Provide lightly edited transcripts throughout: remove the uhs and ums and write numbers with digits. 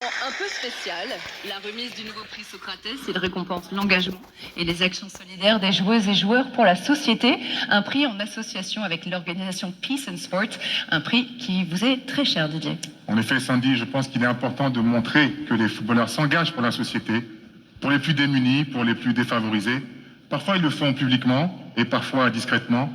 Un peu spécial, la remise du nouveau prix Socrates, il récompense l'engagement et les actions solidaires des joueuses et joueurs pour la société, un prix en association avec l'organisation Peace and Sport, un prix qui vous est très cher, Didier. En effet, Sandy, je pense qu'il est important de montrer que les footballeurs s'engagent pour la société, pour les plus démunis, pour les plus défavorisés. Parfois, ils le font publiquement et parfois discrètement.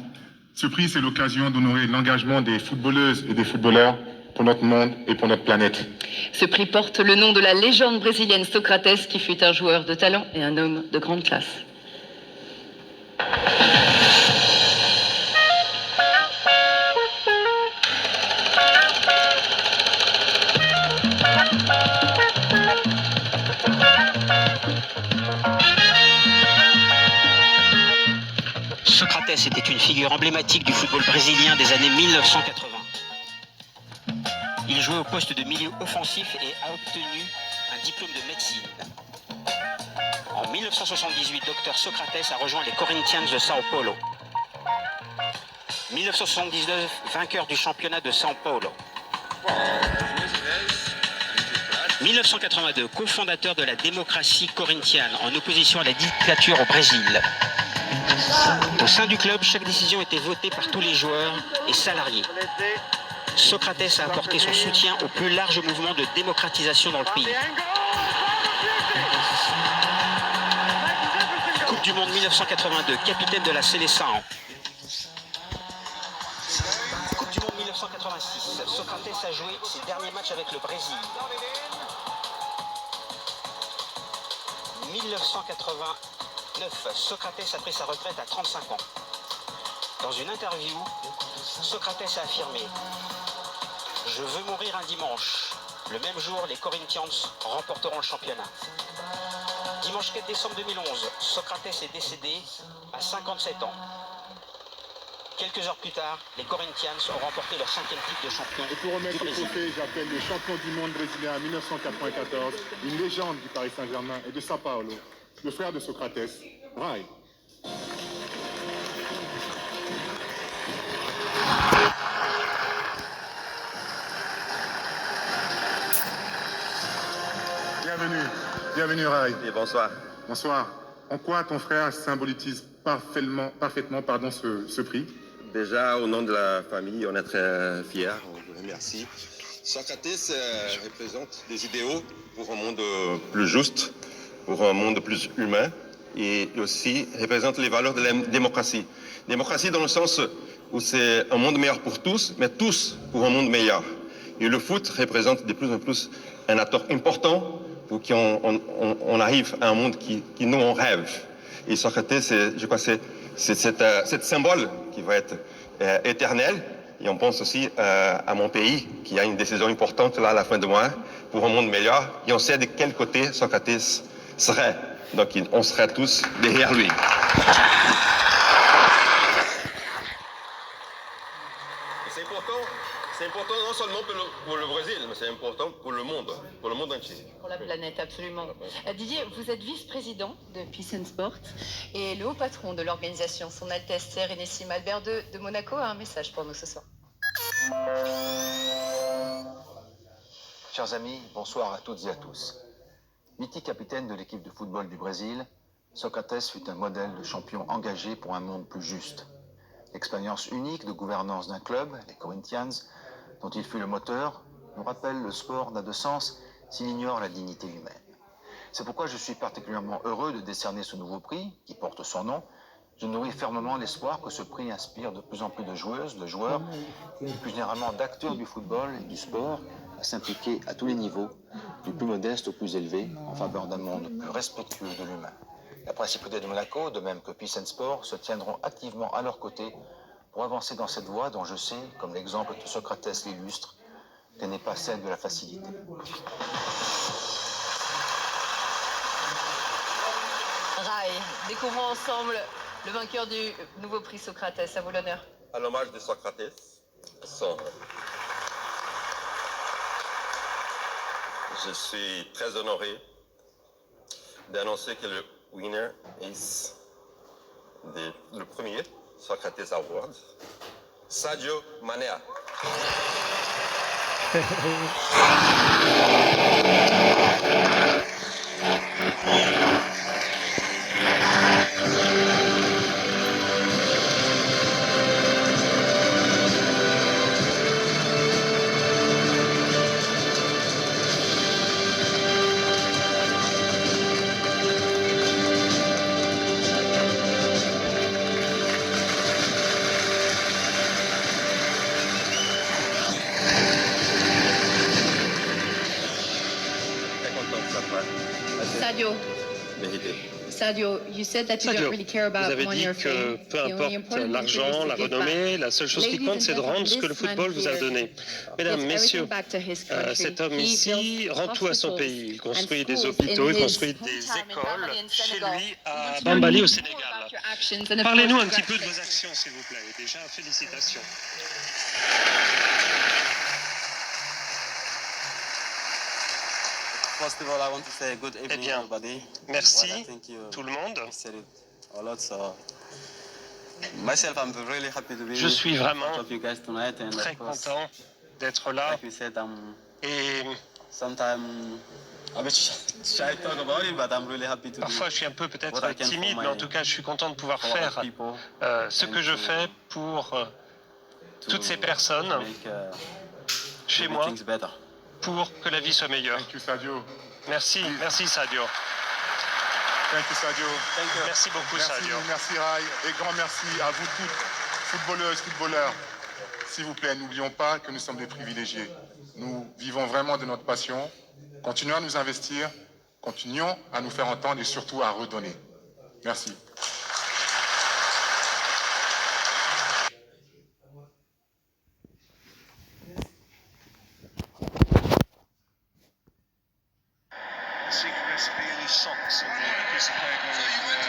Ce prix, c'est l'occasion d'honorer l'engagement des footballeuses et des footballeurs pour notre monde et pour notre planète. Ce prix porte le nom de la légende brésilienne Socrates, qui fut un joueur de talent et un homme de grande classe. Socrates était une figure emblématique du football brésilien des années 1980. Il jouait au poste de milieu offensif et a obtenu un diplôme de médecine. En 1978, Dr Socrates a rejoint les Corinthians de Sao Paulo. 1979, vainqueur du championnat de São Paulo. 1982, cofondateur de la démocratie corinthienne en opposition à la dictature au Brésil. Au sein du club, chaque décision était votée par tous les joueurs et salariés. Socrates a apporté son soutien au plus large mouvement de démocratisation dans le pays. Coupe du Monde 1982, capitaine de la Seleção. Coupe du Monde 1986, Socrates a joué ses derniers matchs avec le Brésil. 1989, Socrates a pris sa retraite à 35 ans. Dans une interview, Socrates a affirmé « Je veux mourir un dimanche. Le même jour, les Corinthians remporteront le championnat. » Dimanche 4 décembre 2011, Socrates est décédé à 57 ans. Quelques heures plus tard, les Corinthians ont remporté leur 5e titre de champion. Et pour remettre le trophée, j'appelle le champion du monde brésilien en 1994, une légende du Paris Saint-Germain et de São Paulo, le frère de Socrates, Rai. Bienvenue Rai. Et bonsoir. Bonsoir. En quoi ton frère symbolise parfaitement ce prix? Déjà, au nom de la famille, on est très fiers, on vous remercie. Socrates représente des idéaux pour un monde plus juste, pour un monde plus humain, et aussi représente les valeurs de la démocratie. Démocratie dans le sens où c'est un monde meilleur pour tous, mais tous pour un monde meilleur. Et le foot représente de plus en plus un acteur important pour qu'on arrive à un monde qui nous, on rêve. Et Socrates, je crois que c'est cette symbole qui va être éternel. Et on pense aussi à mon pays, qui a une décision importante là à la fin de mois pour un monde meilleur. Et on sait de quel côté Socrates serait. Donc on serait tous derrière lui. C'est important non seulement pour le Brésil, mais c'est important pour le monde entier. Pour la planète, absolument. Didier, vous êtes vice-président de Peace and Sport et le haut patron de l'organisation, Son Altesse Sérénissime Albert II de Monaco, a un message pour nous ce soir. Chers amis, bonsoir à toutes et à tous. Mythique capitaine de l'équipe de football du Brésil, Socrates fut un modèle de champion engagé pour un monde plus juste. L'expérience unique de gouvernance d'un club, les Corinthians, dont il fut le moteur, nous rappelle le sport n'a de sens s'il ignore la dignité humaine. C'est pourquoi je suis particulièrement heureux de décerner ce nouveau prix, qui porte son nom. Je nourris fermement l'espoir que ce prix inspire de plus en plus de joueuses, de joueurs, et plus généralement d'acteurs du football et du sport, à s'impliquer à tous les niveaux, du plus modeste au plus élevé, en faveur d'un monde plus respectueux de l'humain. La principauté de Monaco, de même que Peace and Sport, se tiendront activement à leur côté pour avancer dans cette voie dont je sais, comme l'exemple de Socrates l'illustre, qu'elle n'est pas celle de la facilité. Rai, découvrons ensemble le vainqueur du nouveau prix Socrates. À vous l'honneur. À l'hommage de Socrates, je suis très honoré d'annoncer que le winner est le premier Socrates Award, Sadio Mané. Sadio, mérité. Sadio, you said that you Sadio, don't really care vous about avez money dit or que fame. peu The only importe important thing l'argent, is la to give renommée, back. la seule chose qui Ladies compte, and c'est de rendre ce que le gentlemen, football this vous a man donné. here Mesdames, gives messieurs, everything back to his country. cet homme He ici builds rend tout à son hospitals pays. Il and construit des schools hôpitaux, in il his construit des hometown in écoles Bambali in chez Senegal. lui à We want to Bambali know au more Sénégal. about your actions and of Parlez-nous course, un petit peu de vos congratulations. actions, s'il vous plaît. Déjà, félicitations. First of all, I want to say good Eh evening, bien, everybody. merci Well, I think you tout le monde. said it a lot, so myself, I'm really happy to be Je suis in vraiment front of you guys tonight, and très of course, content d'être là. like we said, Et sometimes a bit shy to talk about it, but I'm really happy to parfois, do je suis un peu what I peut-être can timide, for mais en tout cas, je suis content de pouvoir for our faire people ce que je fais pour to toutes ces personnes make chez maybe moi things better. pour que la vie soit meilleure. Thank you, Sadio. Merci, merci Sadio. Thank you, Sadio. Merci beaucoup Merci, Sadio. merci Rai. Et grand merci à vous toutes, footballeuses, footballeurs. S'il vous plaît, n'oublions pas que nous sommes des privilégiés. Nous vivons vraiment de notre passion. Continuons à nous investir, continuons à nous faire entendre et surtout à redonner. Merci. Secret recipe in his socks and a piece of paper.